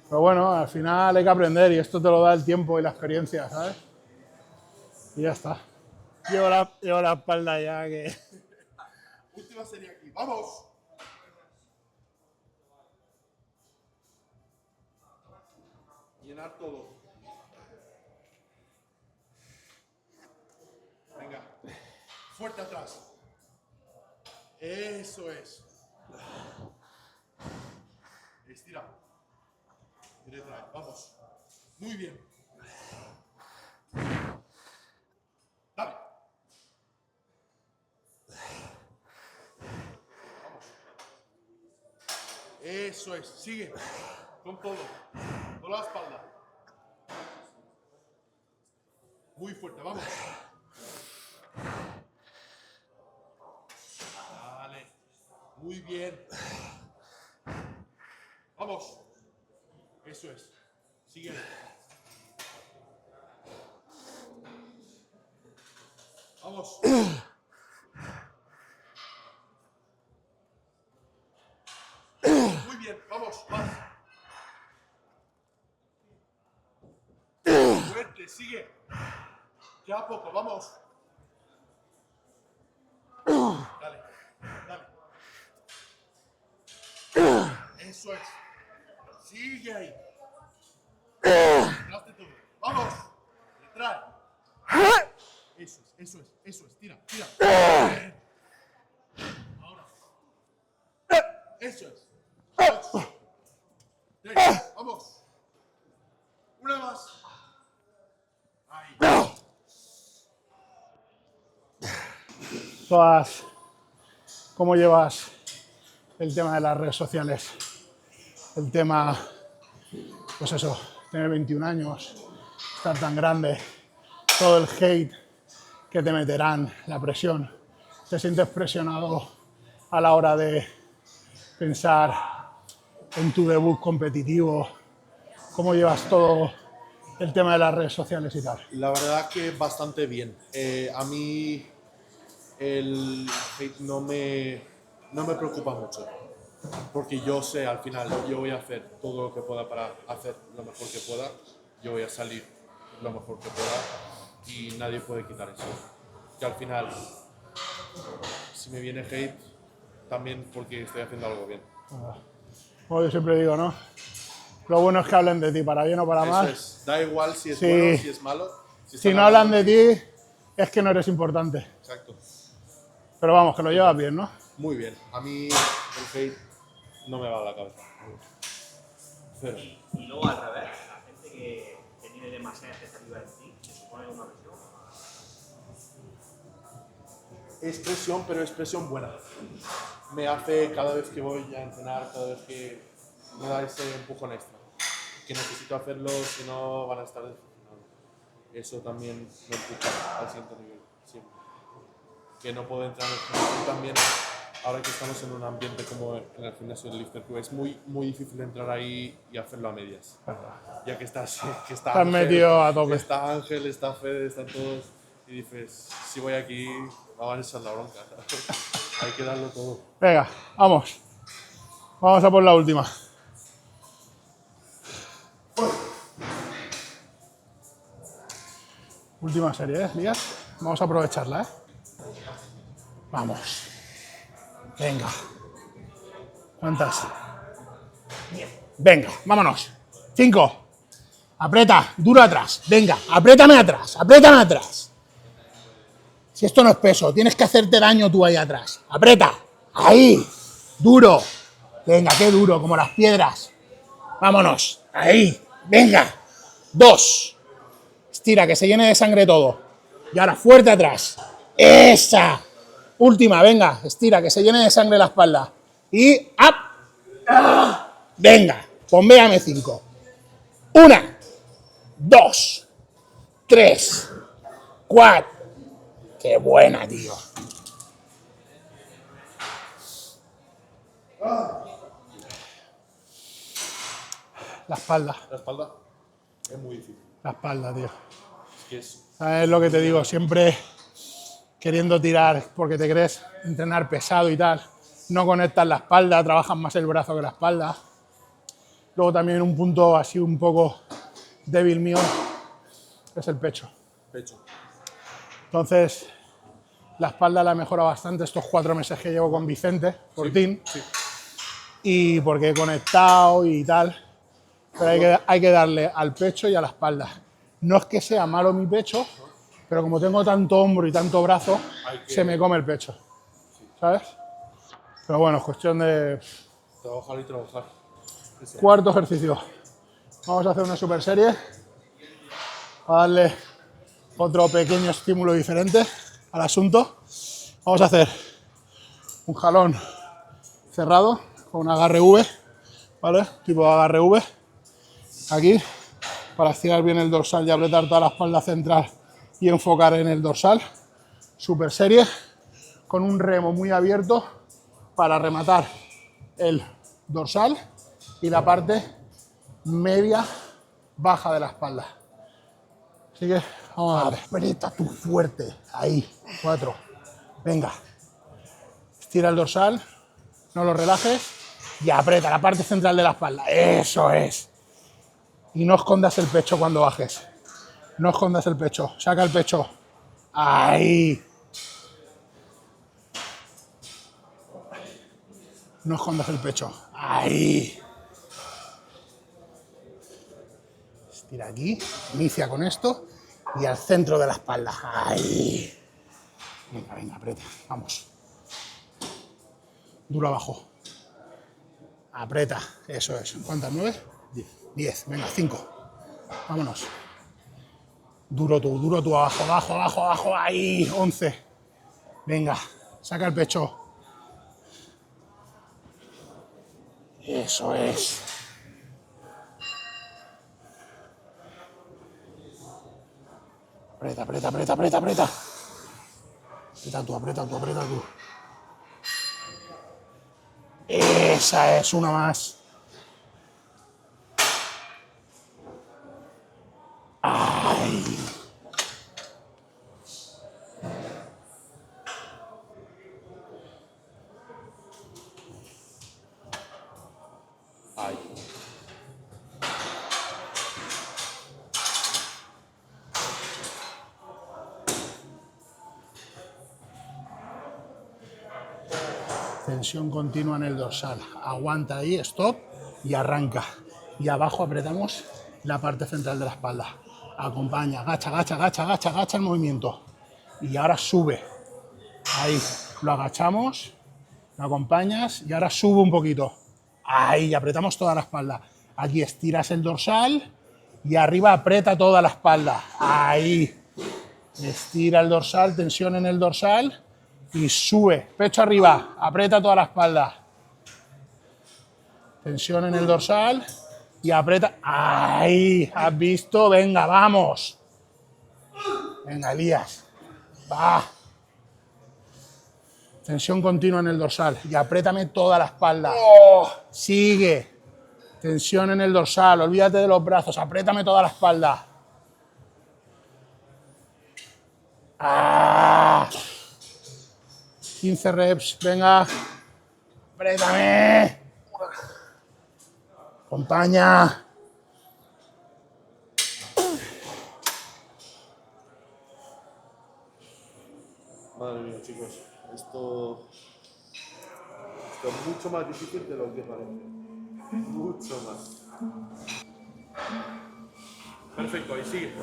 [SPEAKER 1] Pero bueno, al final hay que aprender y esto te lo da el tiempo y la experiencia, ¿sabes? Y ya está. Llevo la espalda ya que...
[SPEAKER 5] Última serie aquí. ¡Vamos! Llenar todo. Venga. Fuerte atrás. Eso es. Estira. Y retrae. Vamos. Muy bien. Dale. Vamos. Eso es. Sigue. Con todo. Toda la espalda. Muy fuerte. Vamos. Dale. Muy bien. Vamos. Eso es. Sigue. Vamos. Muy bien. Vamos. Más. Fuerte. Sigue. Queda poco. Vamos. Dale. Dale. Eso es. Sigue ahí. Hazte todo. ¡Vamos! Retrae. Eso es. Tira. Bien. Ahora. Eso es. 2, 3. Vamos. Una más. Ahí.
[SPEAKER 1] Todas, ¿cómo llevas el tema de las redes sociales? El tema, pues eso, tener 21 años, estar tan grande, todo el hate que te meterán, la presión. ¿Te sientes presionado a la hora de pensar en tu debut competitivo? ¿Cómo llevas todo el tema de las redes sociales y tal?
[SPEAKER 2] La verdad que bastante bien. A mí el hate no me preocupa mucho, porque yo sé al final, yo voy a hacer todo lo que pueda para hacer lo mejor que pueda, yo voy a salir lo mejor que pueda y nadie puede quitar eso. Que al final, si me viene hate, también porque estoy haciendo algo bien.
[SPEAKER 1] Como yo siempre digo, ¿no? Lo bueno es que hablen de ti, para bien o para
[SPEAKER 2] Eso
[SPEAKER 1] mal.
[SPEAKER 2] es, da igual si es
[SPEAKER 1] Sí.
[SPEAKER 2] bueno, si es malo.
[SPEAKER 1] Si no hablan de ti, es que no eres importante.
[SPEAKER 2] Exacto.
[SPEAKER 1] Pero vamos, que lo llevas bien, ¿no?
[SPEAKER 2] Muy bien. A mí el hate no me va a la cabeza. Cero.
[SPEAKER 4] Y luego al revés, la gente que tiene demasiada expectativa en ti, que supone una presión.
[SPEAKER 2] Es presión, pero es presión buena. Me hace cada vez que voy a entrenar, cada vez que me da ese empujón extra. Que necesito hacerlo, si no van a estar decepcionados. Eso también me empuja al siguiente nivel, siempre. Que no puedo entrar en el gimnasio también. Ahora que estamos en un ambiente como en el gimnasio del Lifter Club, es muy difícil entrar ahí y hacerlo a medias. Ya que está
[SPEAKER 1] Estás
[SPEAKER 2] Ángel,
[SPEAKER 1] metido a tope.
[SPEAKER 2] Está Ángel, está Fede, están todos. Y dices, si voy aquí, me van a echar la bronca. Hay que darlo todo.
[SPEAKER 1] Venga, vamos. Vamos a por la última. Última serie, ¿eh, Lías? Vamos a aprovecharla, ¿eh? Vamos. Venga. ¿Cuántas? Venga, vámonos. 5. Aprieta, duro atrás. Venga, apriétame atrás, apriétame atrás. Si esto no es peso, tienes que hacerte daño tú ahí atrás. Aprieta. Ahí. Duro. Venga, qué duro, como las piedras. Vámonos. Ahí. Venga. 2. Estira, que se llene de sangre todo. Y ahora fuerte atrás. Esa. Última, venga. Estira, que se llene de sangre la espalda. Y up. Venga. Bombéame 5. 1, 2, 3, 4. Qué buena, tío. La espalda.
[SPEAKER 2] La espalda es muy difícil.
[SPEAKER 1] La espalda, tío.
[SPEAKER 2] Es que es
[SPEAKER 1] ¿Sabes lo que te digo? Siempre queriendo tirar porque te crees entrenar pesado y tal. No conectas la espalda, trabajas más el brazo que la espalda. Luego también un punto así un poco débil mío es el pecho.
[SPEAKER 2] pecho.
[SPEAKER 1] Entonces, la espalda la mejora bastante estos 4 meses que llevo con Vicente, Fortín.
[SPEAKER 2] Sí.
[SPEAKER 1] Y porque he conectado y tal. Pero hay que darle al pecho y a la espalda. No es que sea malo mi pecho, pero como tengo tanto hombro y tanto brazo,
[SPEAKER 2] Hay que-
[SPEAKER 1] se me come el pecho. ¿Sabes? Pero bueno, es cuestión de...
[SPEAKER 2] Trabajar y trabajar.
[SPEAKER 1] Cuarto ejercicio. Vamos a hacer una super serie. A darle otro pequeño estímulo diferente al asunto. Vamos a hacer un jalón cerrado con un agarre V, ¿vale? Tipo agarre V. Aquí, para estirar bien el dorsal y apretar toda la espalda central y enfocar en el dorsal. Super serie con un remo muy abierto para rematar el dorsal y la parte media baja de la espalda. Así que vamos a darle. Aprieta tú fuerte. Ahí. 4. Venga. Estira el dorsal. No lo relajes. Y aprieta la parte central de la espalda. Eso es. Y no escondas el pecho cuando bajes. No escondas el pecho. Saca el pecho. Ahí. No escondas el pecho. Ahí. Estira aquí. Inicia con esto. Y al centro de la espalda. Ahí. Venga, venga, aprieta. Vamos. Duro abajo. Aprieta. Eso es. ¿Cuántas? 9. 10. Venga, 5. Vámonos. Duro tú abajo, abajo, abajo, abajo. Ahí. 11. Venga. Saca el pecho. Eso es. Aprieta, aprieta, aprieta, aprieta, aprieta. Aprieta tú, aprieta tú, aprieta tú. Esa es, una más. Ay.
[SPEAKER 2] Ay.
[SPEAKER 1] Tensión continua en el dorsal. Aguanta ahí, stop y arranca. Y abajo apretamos la parte central de la espalda. Acompaña, agacha, agacha, agacha, agacha, agacha el movimiento. Y ahora sube. Ahí, lo agachamos, lo acompañas y ahora sube un poquito. Ahí, apretamos toda la espalda. Aquí estiras el dorsal y arriba aprieta toda la espalda. Ahí. Estira el dorsal, tensión en el dorsal. Y sube, pecho arriba, aprieta toda la espalda. Tensión en el dorsal y aprieta. ¡Ahí! ¿Has visto? Venga, vamos. Venga, Elías. Va. Tensión continua en el dorsal y apriétame toda la espalda. Sigue. Tensión en el dorsal, olvídate de los brazos, apriétame toda la espalda. ¡Ah! 15 reps, venga. Apriétame. Acompaña.
[SPEAKER 2] Madre mía, chicos. Esto es mucho más difícil de lo que parece. Mucho más.
[SPEAKER 5] Perfecto, ahí sigue.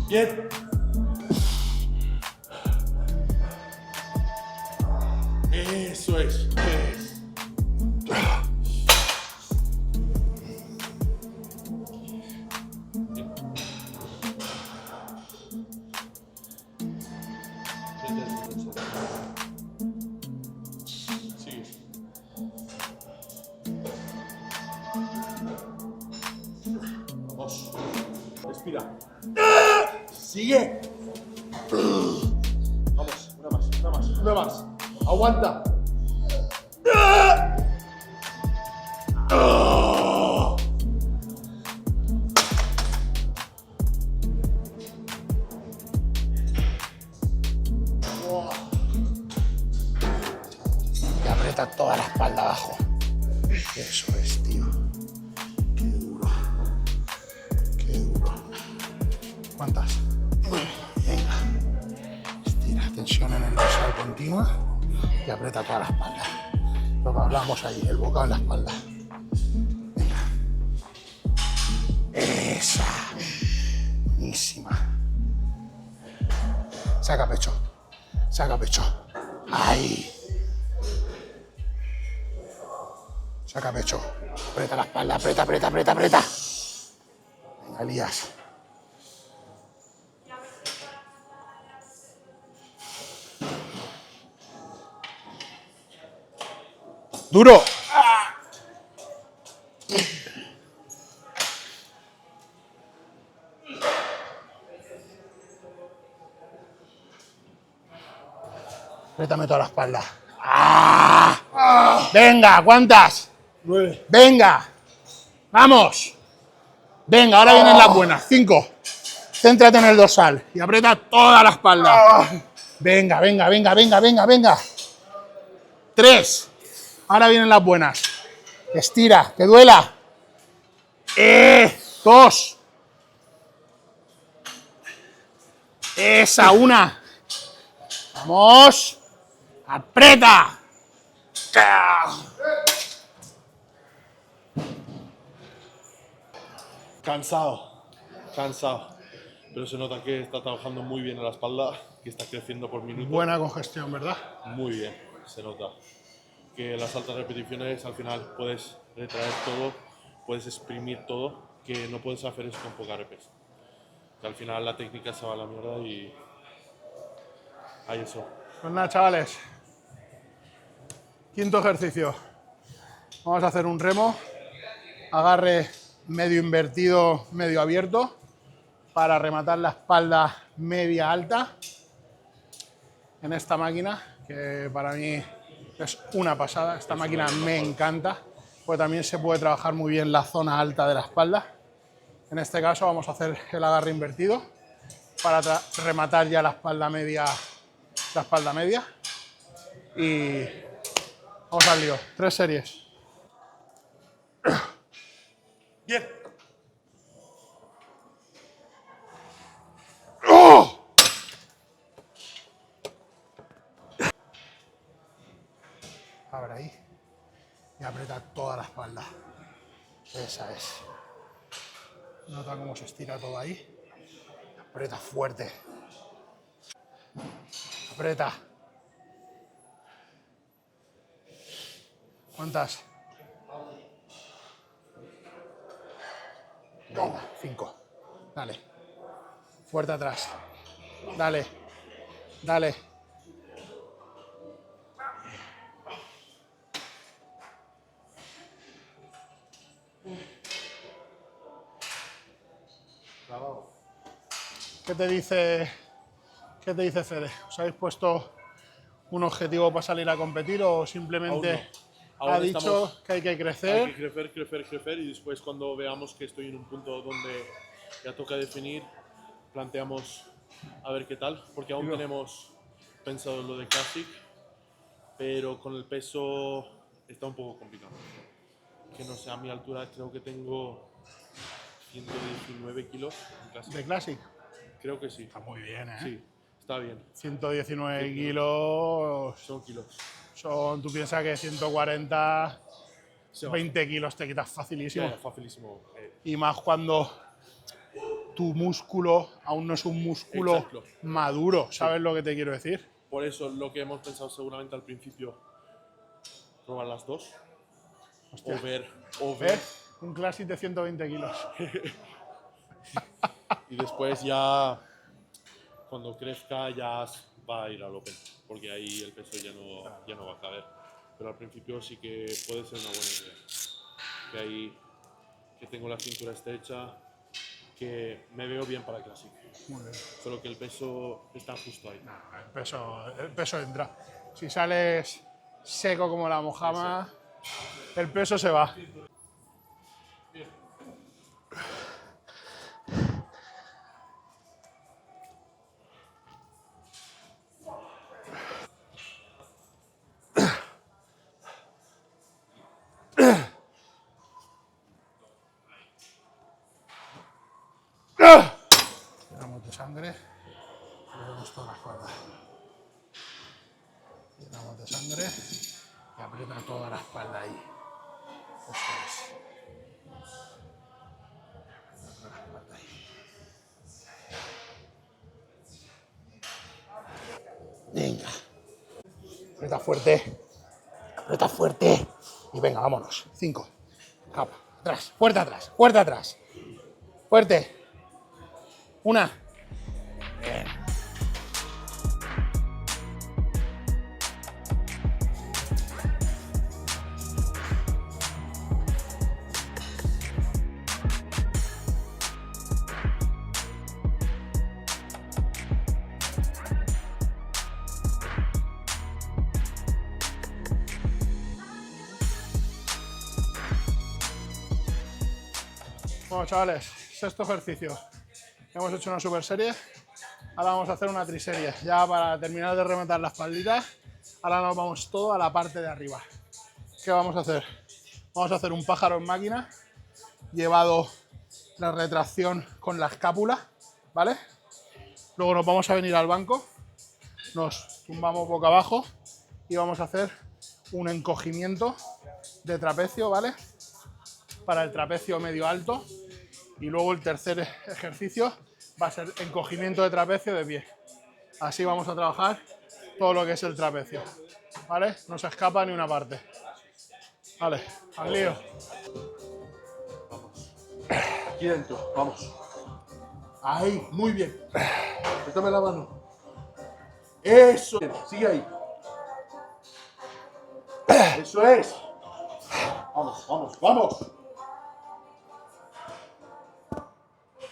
[SPEAKER 2] Bien. Eso es. Sigue. Vamos. Respira. Sigue. Vamos, una más, una más, una más. Aguanta.
[SPEAKER 1] Y aprieta toda la espalda abajo. Eso es, tío. Qué duro. Qué duro. ¿Cuántas? Venga. Estira, tensión en el dorsal continua y aprieta toda la espalda. Lo que hablamos ahí, el bocado en la espalda. Venga. Esa. Buenísima. Saca pecho. Saca pecho. Ahí. Saca pecho. Aprieta la espalda, aprieta, aprieta, aprieta, aprieta. Venga, Elías. ¡Duro! Apriétame toda la espalda. ¡Ah! Venga, ¿cuántas?
[SPEAKER 5] 9.
[SPEAKER 1] Venga. Vamos. Venga, ahora vienen las buenas. 5. Céntrate en el dorsal y aprieta toda la espalda. Venga, venga, venga, venga, venga, venga. 3. Ahora vienen las buenas. Estira, que duela. 2. Esa, 1. Vamos. Aprieta.
[SPEAKER 2] Cansado, cansado. Pero se nota que está trabajando muy bien en la espalda, que está creciendo por minuto.
[SPEAKER 1] Buena congestión, ¿verdad?
[SPEAKER 2] Muy bien, se nota. Que las altas repeticiones al final puedes retraer todo, puedes exprimir todo, que no puedes hacer eso con poca repes. Que al final la técnica se va a la mierda y hay eso.
[SPEAKER 1] Pues nada, chavales. 5.º ejercicio. Vamos a hacer un remo. Agarre medio invertido, medio abierto, para rematar la espalda media alta en esta máquina, que para mí es una pasada. Esta máquina me encanta, pues también se puede trabajar muy bien la zona alta de la espalda. En este caso vamos a hacer el agarre invertido para rematar ya la espalda media, y vamos al lío. 3 series.
[SPEAKER 5] Bien.
[SPEAKER 1] Abre ahí y aprieta toda la espalda. Esa es. Nota cómo se estira todo ahí. Aprieta fuerte. Aprieta. ¿Cuántas? Venga, 5. Dale. Fuerte atrás. Dale. Dale. ¿Qué te dice Fede? ¿Os habéis puesto un objetivo para salir a competir o simplemente
[SPEAKER 2] Aún no. Ahora
[SPEAKER 1] ha dicho
[SPEAKER 2] estamos-
[SPEAKER 1] que hay que
[SPEAKER 2] Hay
[SPEAKER 1] crecer?
[SPEAKER 2] que crecer, crecer, crecer y después cuando veamos que estoy en un punto donde ya toca definir, planteamos a ver qué tal, porque aún tenemos pensado lo de Classic, pero con el peso está un poco complicado. Que no sé, a mi altura creo que tengo 119 kilos en Classic.
[SPEAKER 1] ¿De Classic?
[SPEAKER 2] Creo que sí.
[SPEAKER 1] Está muy bien, ¿eh?
[SPEAKER 2] Sí, está bien.
[SPEAKER 1] 119 kilos.
[SPEAKER 2] Son kilos.
[SPEAKER 1] Tú piensas que 140,
[SPEAKER 2] Se va.
[SPEAKER 1] 20 kilos te quitas facilísimo.
[SPEAKER 2] Ya, facilísimo.
[SPEAKER 1] Y más cuando tu músculo aún no es un músculo
[SPEAKER 2] Exacto.
[SPEAKER 1] maduro, ¿sabes lo que te quiero decir?
[SPEAKER 2] Por eso lo que hemos pensado seguramente al principio, probar las dos.
[SPEAKER 1] Hostia.
[SPEAKER 2] O ver.
[SPEAKER 1] Un Classic de 120 kilos.
[SPEAKER 2] Y después ya, cuando crezca, ya va a ir al Open, porque ahí el peso ya no va a caber. Pero al principio sí que puede ser una buena idea. Que ahí, que tengo la cintura estrecha, que me veo bien para el Classic.
[SPEAKER 1] Muy bien.
[SPEAKER 2] Solo que el peso está justo ahí.
[SPEAKER 1] El peso entra. Si sales seco como la mojama, el peso se va. Llenamos de sangre y le damos toda la espalda. Llenamos de sangre y aprieta toda la espalda ahí. Eso es. Aprieta toda la espalda ahí. Venga. Aprieta fuerte. Aprieta fuerte. Y venga, vámonos. 5. Capa. Atrás. Fuerte atrás. Fuerte atrás. Fuerte. 1. Bien. Bueno, chavales, sexto ejercicio. Hemos hecho una super serie. Ahora vamos a hacer una triserie. Ya para terminar de rematar la espaldita, ahora nos vamos todo a la parte de arriba. ¿Qué vamos a hacer? Vamos a hacer un pájaro en máquina, llevado la retracción con la escápula, ¿vale? Luego nos vamos a venir al banco, nos tumbamos boca abajo y vamos a hacer un encogimiento de trapecio, ¿vale? Para el trapecio medio alto. Y luego el tercer ejercicio va a ser encogimiento de trapecio de pie. Así vamos a trabajar todo lo que es el trapecio, ¿vale? No se escapa ni una parte. Vale, al lío.
[SPEAKER 2] Aquí dentro, vamos. Ahí, muy bien. Préstame la mano. Eso. Sigue ahí. Eso es. Vamos, vamos, vamos.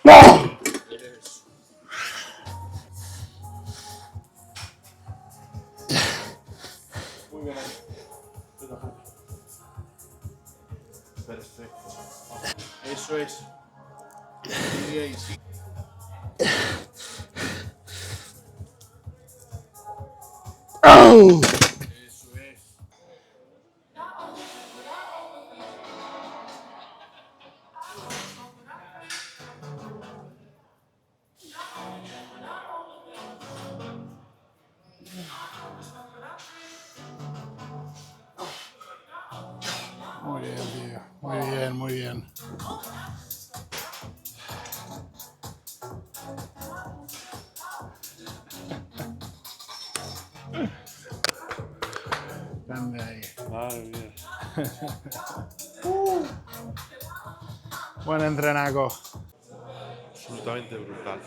[SPEAKER 2] Eso. Muy bien ahí. Perfecto. Eso es. Sigue ahí, sigue. Eso es.
[SPEAKER 1] Muy bien, tío. Muy bien, muy bien. Grande ahí.
[SPEAKER 2] Madre mía.
[SPEAKER 1] Buen entrenaco.
[SPEAKER 2] Absolutamente brutal.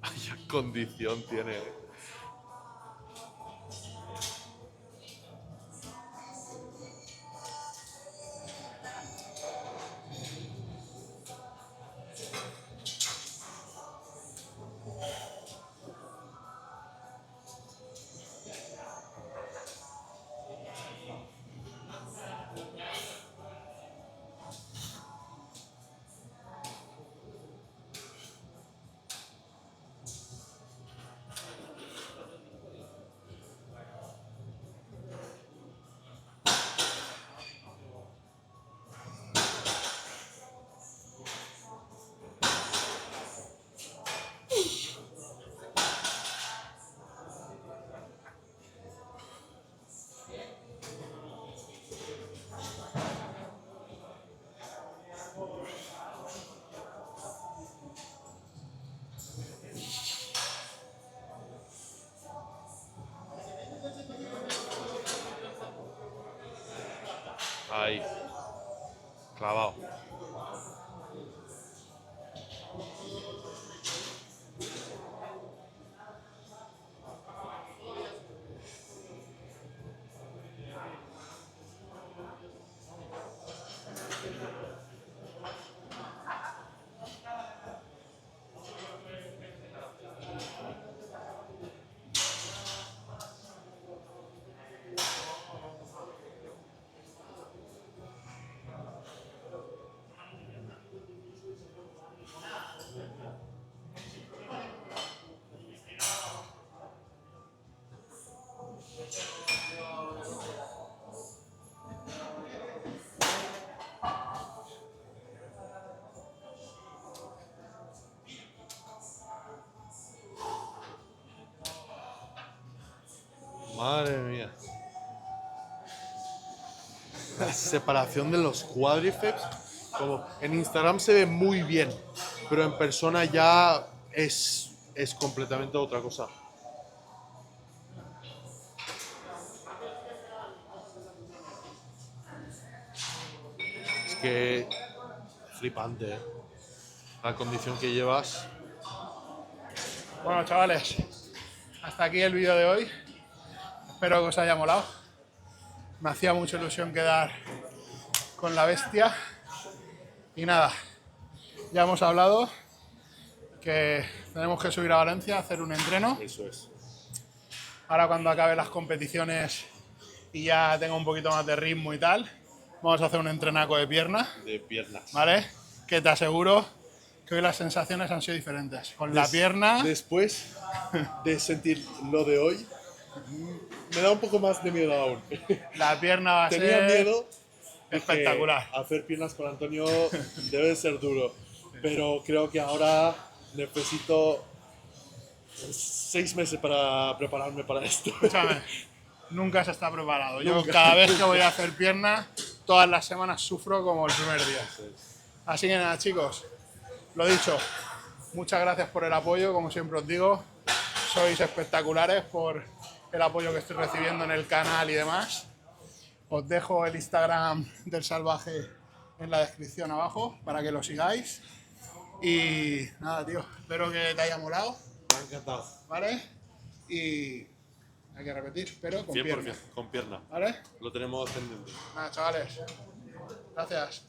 [SPEAKER 2] Vaya condición tiene. Ahí. Clavado. Madre mía. La separación de los cuádriceps, como en Instagram se ve muy bien, pero en persona ya es completamente otra cosa. Es que flipante, ¿eh? La condición que llevas.
[SPEAKER 1] Bueno, chavales, hasta aquí el vídeo de hoy. Espero que os haya molado. Me hacía mucha ilusión quedar con la bestia. Y nada, ya hemos hablado que tenemos que subir a Valencia a hacer un entreno.
[SPEAKER 2] Eso es.
[SPEAKER 1] Ahora cuando acabe las competiciones y ya tenga un poquito más de ritmo y tal, vamos a hacer un entrenaco de pierna,
[SPEAKER 2] De piernas.
[SPEAKER 1] ¿vale? Que te aseguro que hoy las sensaciones han sido diferentes. Con la pierna,
[SPEAKER 2] Después de sentir lo de hoy, me da un poco más de miedo aún.
[SPEAKER 1] la pierna va a
[SPEAKER 2] Tenía
[SPEAKER 1] ser
[SPEAKER 2] miedo.
[SPEAKER 1] espectacular.
[SPEAKER 2] Dije, hacer piernas con Antonio debe ser duro. Pero creo que ahora necesito 6 meses para prepararme para esto.
[SPEAKER 1] Escúchame, nunca se está preparado. Yo
[SPEAKER 2] Nunca.
[SPEAKER 1] cada vez que voy a hacer pierna, todas las semanas sufro como el primer día. Así que nada, chicos, lo dicho, muchas gracias por el apoyo, como siempre os digo. Sois espectaculares por el apoyo que estoy recibiendo en el canal y demás. Os dejo el Instagram del Salvaje en la descripción abajo para que lo sigáis. Y nada, tío, espero que te haya molado,
[SPEAKER 2] Me ha encantado.
[SPEAKER 1] ¿vale? Y hay que repetir, pero con pierna,
[SPEAKER 2] 100% con pierna.
[SPEAKER 1] ¿vale?
[SPEAKER 2] Lo tenemos pendiente.
[SPEAKER 1] Nada, chavales, gracias.